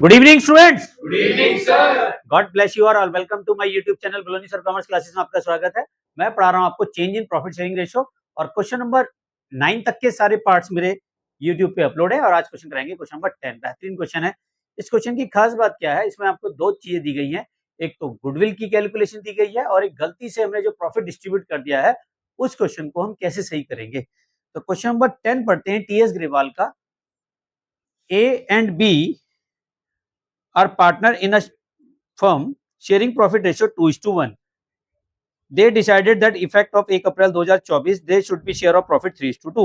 Good evening students. Good evening sir. God bless you all. Welcome to my YouTube channel Baloni sir commerce classes में आपका स्वागत है। मैं पढ़ा रहा हूं आपको change in profit sharing ratio और क्वेश्चन नंबर 9 तक के सारे पार्ट्स मेरे यूट्यूब पे अपलोड है और आज क्वेश्चन कराएंगे क्वेश्चन नंबर 10। बेहतरीन क्वेश्चन है। इस क्वेश्चन की खास बात क्या है, इसमें आपको दो चीजें दी गई हैं। एक तो गुडविल की कैलकुलेशन दी गई है और एक गलती से हमने जो प्रॉफिट डिस्ट्रीब्यूट कर दिया है उस क्वेश्चन को हम कैसे सही करेंगे। तो क्वेश्चन नंबर 10 पढ़ते हैं। टीएस ग्रेवाल का A and B are partner in a firm sharing profit ratio 2:1. They decided that effect of 1 April 2024 they should be share of profit 3:2.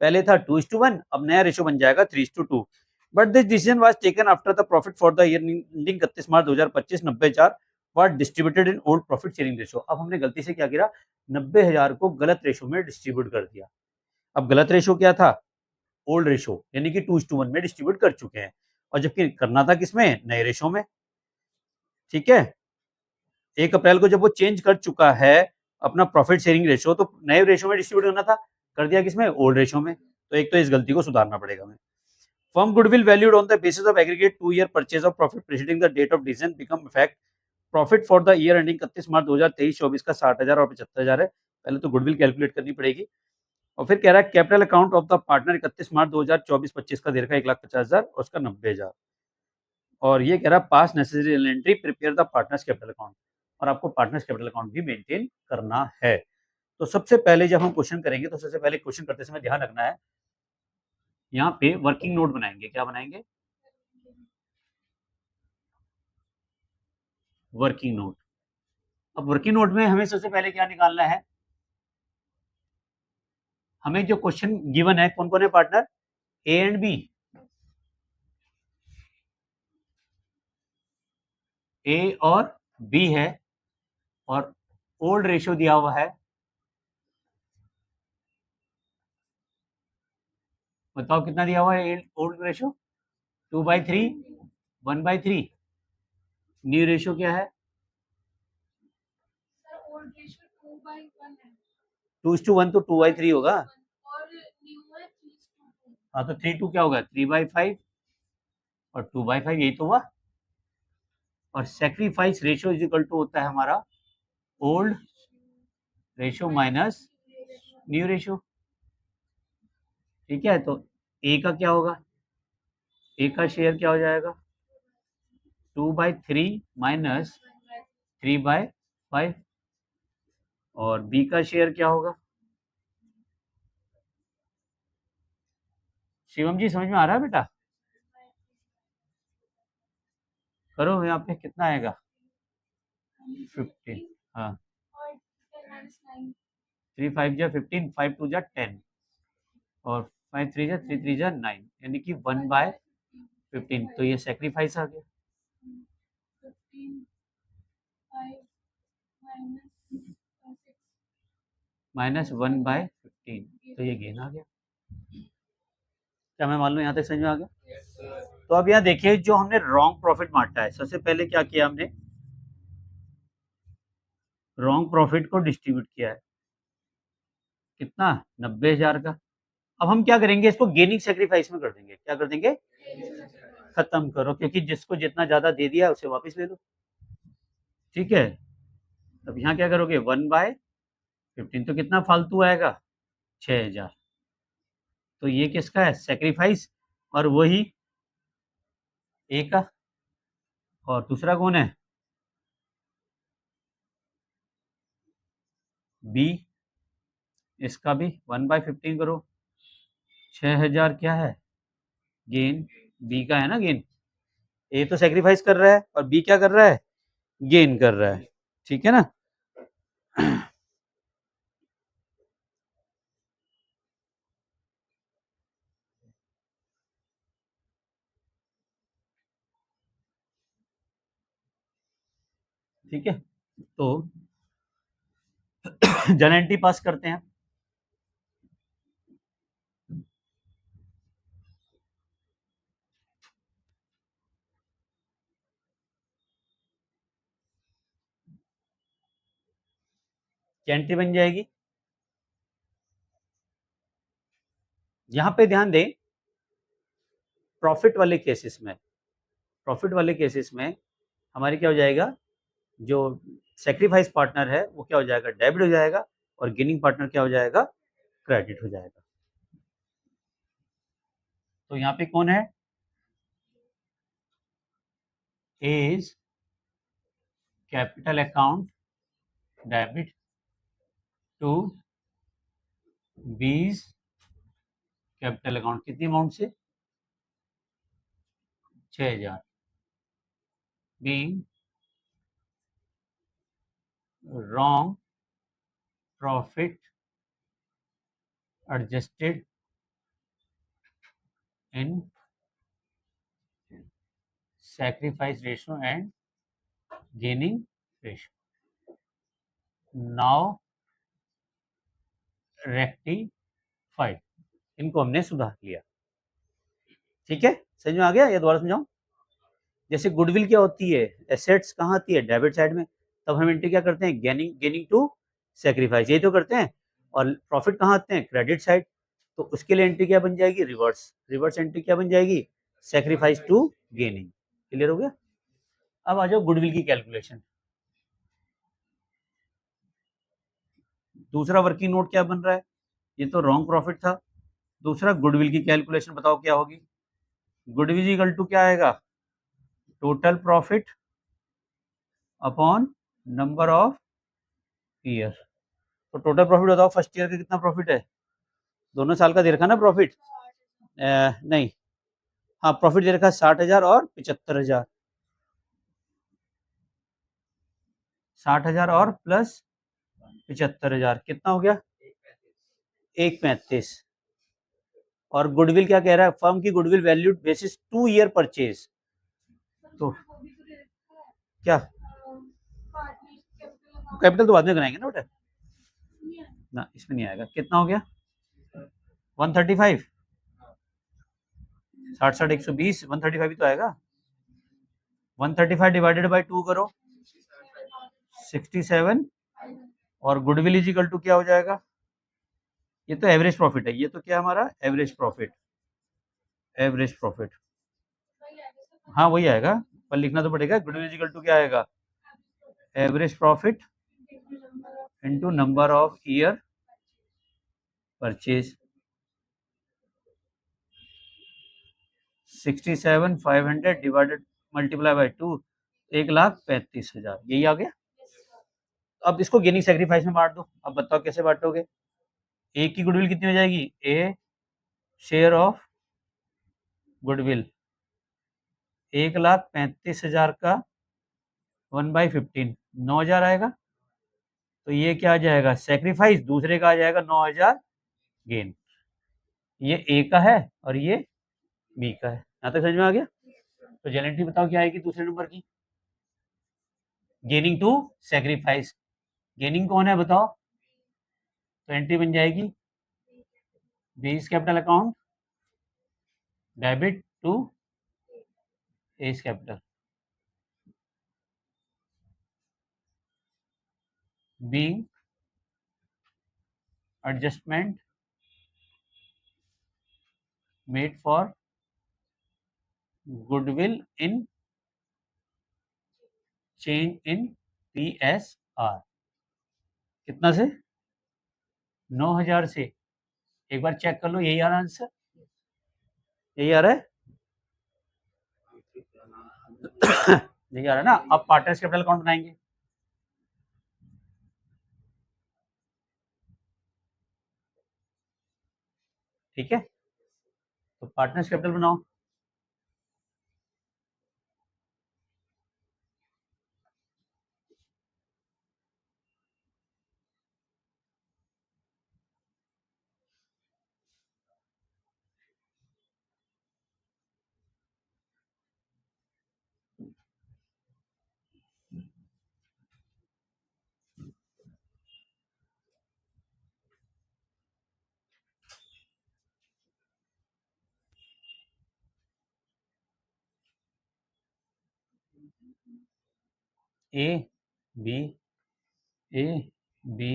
पहले था 2:1, अब नया रेशियो बन जाएगा 3:2. But this decision was taken after the profit for the year ending 31 March 2025 90,000 was distributed in old profit sharing ratio. अब हमने गलती से क्या किया, 90,000 को गलत रेशियो में डिस्ट्रीब्यूट कर दिया। अब गलत रेशियो क्या था, ओल्ड रेशियो, यानी कि 2:1 में डिस्ट्रीब्यूट कर चुके हैं और जबकि करना था किसमें, नए रेशियो में। ठीक है, 1 अप्रैल को जब वो चेंज कर चुका है अपना प्रॉफिट शेयरिंग रेशियो, तो नए रेशियो में डिस्ट्रीब्यूट करना था, कर दिया किसमें, ओल्ड रेशियो में। तो एक तो इस गलती को सुधारना पड़ेगा हमें। Firm goodwill valued on the basis of aggregate 2 year purchase of profit preceding the date of decision become effect profit for the year ending 31 March 2023-24 का 60,000 और 75,000 है। पहले तो गुडविल कैलकुलेट करनी पड़ेगी और फिर कह रहा है capital account of the partner 31 मार्च 2024-25 का दे रखा है 1,50,000 और उसका 90,000 और ये कह रहा है पास necessary entry prepare the partners capital account और आपको पार्टनर्स कैपिटल अकाउंट भी मेंटेन करना है। तो सबसे पहले जब हम क्वेश्चन करेंगे तो सबसे पहले क्वेश्चन करते समय ध्यान रखना है, यहाँ पे वर्किंग नोट बनाएंगे। क्या बनाएंगे, वर्किंग नोट। अब वर्किंग नोट में हमें सबसे पहले क्या निकालना है, हमें जो क्वेश्चन गिवन है कौन कौन है पार्टनर, ए एंड बी। ए और बी है और ओल्ड रेशियो दिया हुआ है। बताओ कितना दिया हुआ है ओल्ड रेशियो, 2/3, 1/3। न्यू रेशियो क्या है, 2:1, तो 2/3 होगा। हाँ तो 3:2 क्या होगा, 3/5 और 2/5, यही तो हुआ। और sacrifice ratio is equal to होता है हमारा old ratio minus new ratio. ठीक है, तो ए का क्या होगा, ए का शेयर क्या हो जाएगा, 2/3 माइनस 3/5 और बी का शेयर क्या होगा। शिवम जी समझ में आ रहा है बेटा, करो यहाँ पे कितना आएगा, 15। हाँ 3 5 जा 15, 5 2 जा 10 और 5 3 जा 3 3 जा 9, यानी कि 1/15। तो ये सेक्रीफाइस आ गया, माइनस 1/15, तो ये गेन आ गया। क्या मैं मान लूँ यहाँ तक समझ में आ गया। तो अब यहाँ देखिए जो हमने रॉन्ग प्रॉफिट बांटा है, सबसे पहले क्या किया हमने, रॉन्ग प्रॉफिट को डिस्ट्रीब्यूट किया है कितना, 90,000 का। अब हम क्या करेंगे, इसको गेनिंग सेक्रीफाइस में कर देंगे। क्या कर देंगे, खत्म करो, क्योंकि जिसको जितना ज्यादा दे दिया उसे वापस ले लो। ठीक है, अब यहाँ क्या करोगे, 1/15, तो कितना फालतू आएगा, 6,000। तो ये किसका है, सेक्रीफाइस, और वही ए का। और दूसरा कौन है, बी, इसका भी 1/15 करो, 6,000 क्या है, गेन, बी का है ना गेन। ए तो सेक्रीफाइस कर रहा है और बी क्या कर रहा है, गेन कर रहा है। ठीक है ना। ठीक है, तो जनरल एंट्री पास करते हैं। क्या एंट्री बन जाएगी, यहां पे ध्यान दें, प्रॉफिट वाले केसेस में प्रॉफिट वाले केसेस में हमारी क्या हो जाएगा, जो सैक्रिफाइस पार्टनर है वो क्या हो जाएगा, डेबिट हो जाएगा, और गेनिंग पार्टनर क्या हो जाएगा, क्रेडिट हो जाएगा। तो यहाँ पे कौन है, A is capital account debit to be is capital account, कितनी अमाउंट से, 6000, being wrong profit adjusted in sacrifice ratio and gaining ratio. Now rectified, इनको हमने सुधार लिया। ठीक है, समझ में आ गया, या दोबारा समझाऊं। जैसे गुडविल क्या होती है, एसेट्स कहाँ आती है, डेबिट साइड में, तब हम एंट्री क्या करते हैं, गेनिंग टू सेक्रीफाइस, यही तो करते हैं। और प्रॉफिट कहाँ आते हैं, क्रेडिट साइड, तो उसके लिए एंट्री क्या बन जाएगी, रिवर्स एंट्री क्या बन जाएगी, सेक्रीफाइस टू गेनिंग। क्लियर हो गया। अब आ जाओ गुडविल की कैलकुलेशन। दूसरा वर्किंग नोट क्या बन रहा है, ये तो रॉन्ग प्रॉफिट था। दूसरा गुडविल की कैलकुलेशन बताओ क्या होगी, गुडविल इक्वल टू क्या आएगा, total profit upon number of year. तो टोटल प्रॉफिट बताओ, फर्स्ट ईयर का कितना प्रॉफिट है, दोनों साल का दे रखा ना प्रॉफिट, नहीं, हाँ प्रॉफिट दे रखा 60,000 और 75,000, 60,000 और प्लस 75,000 कितना हो गया, 135। और गुडविल क्या कह रहा है, फर्म की goodwill valued basis 2 year purchase, तो क्या कैपिटल तो बाद में बनाएंगे ना बेटा, ना इसमें नहीं आएगा, कितना हो गया 135, 60 60 120, 135 ही तो आएगा। 135 डिवाइडेड बाय 2 करो, 67, और गुडविल इज इक्वल टू क्या हो जाएगा, ये तो एवरेज प्रॉफिट है, ये तो क्या हमारा एवरेज प्रॉफिट, हाँ वही आएगा, पर लिखना तो पड़ेगा, गुडविल इज इक्वल टू क्या आएगा, average profit into number of year purchase, 67,500 divided multiply by 2, 1,35,000, यही आ गया। अब इसको गेनिंग सेक्रीफाइस में बांट दो, अब बताओ कैसे बांटोगे, ए की गुडविल कितनी हो जाएगी, ए शेयर ऑफ गुडविल 1,35,000 का 1/15, 9,000 आएगा। तो ये क्या आ जाएगा, सेक्रीफाइस, दूसरे का आ जाएगा 9,000 गेन, ये ए का है और ये बी का है, यहाँ तक समझ में आ गया। तो जेनेट्री बताओ क्या आएगी दूसरे नंबर की, गेनिंग टू सेक्रीफाइस, गेनिंग कौन है बताओ, तो एंट्री बन जाएगी B's capital account debit to A's capital, being adjustment made for goodwill in change in PSR, कितना से, 9,000 से, एक बार चेक कर लो, यही आ रहा है आंसर, यही आ रहा है यही आ रहा है ना। अब पार्टनर्स कैपिटल अकाउंट बनाएंगे, ठीक है, तो पार्टनर्स कैपिटल बनाओ, ए बी, ए बी,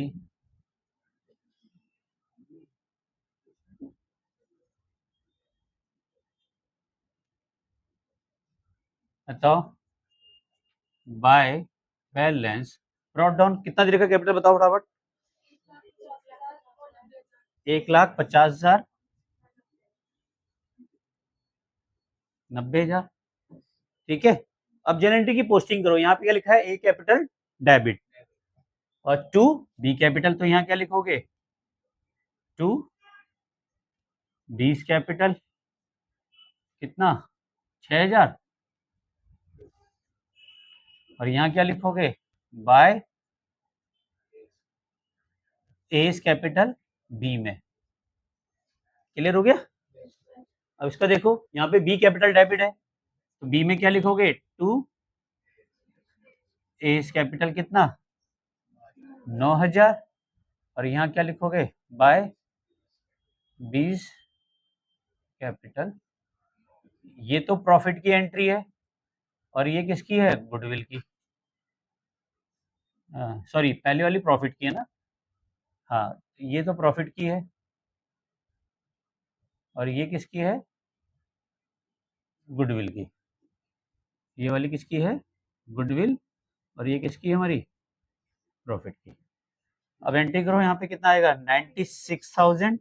बताओ बाय बैलेंस ब्रॉट डाउन कितना दे रखा कैपिटल बताओ फटाफट 1,50,000 90,000 ठीक है। अब जेएनटी की पोस्टिंग करो यहाँ पे क्या लिखा है ए कैपिटल डेबिट और टू बी कैपिटल तो यहाँ क्या लिखोगे टू बी कैपिटल कितना 6,000 और यहाँ क्या लिखोगे बाय एस कैपिटल बी में क्लियर हो गया। अब इसका देखो यहाँ पे बी कैपिटल डेबिट है तो बी में क्या लिखोगे टू एस कैपिटल कितना 9,000 और यहाँ क्या लिखोगे बाय बीस कैपिटल ये तो प्रॉफिट की एंट्री है और ये किसकी है गुडविल की सॉरी पहले वाली प्रॉफिट की है ना हाँ ये तो प्रॉफिट की है और ये किसकी है गुडविल की ये वाली किसकी है गुडविल और ये किसकी है हमारी प्रॉफिट की। अब एंट्री करो यहाँ पे कितना आएगा 96,000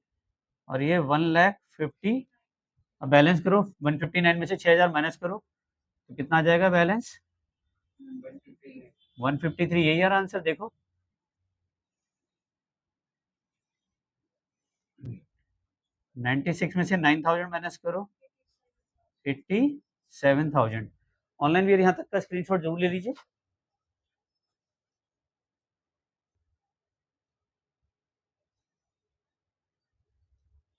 और ये 1,50,000 अब बैलेंस करो 159 में से 6,000 माइनस करो तो कितना आ जाएगा बैलेंस 153 यही यार आंसर देखो 96 में से 9,000 माइनस करो 87,000 ऑनलाइन भी यहाँ तक का स्क्रीनशॉट जरूर ले लीजिए।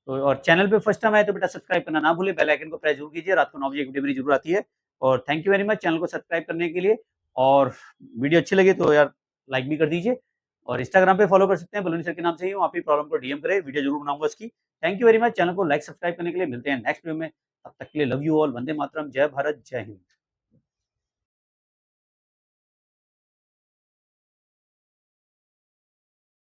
तो और चैनल पे फर्स्ट टाइम आए तो बेटा सब्सक्राइब करना ना भूले बेल आइकन को प्रेस जरूर कीजिए रात को 9 बजे एक वीडियो मेरी जरूर आती है और thank you very much channel को सब्सक्राइब करने के लिए और वीडियो अच्छी लगे तो यार लाइक भी कर दीजिए और इंस्टाग्राम पे फॉलो कर सकते हैं बलोनी सर के नाम से ही वहाँ पे प्रॉब्लम को डीएम करें वीडियो जरूर बनाऊंगा उसकी। Thank you very much channel को लाइक सब्सक्राइब करने के लिए मिलते हैं नेक्स्ट वीडियो में तब तक के लिए love you all Vande Mataram जय भारत जय हिंद।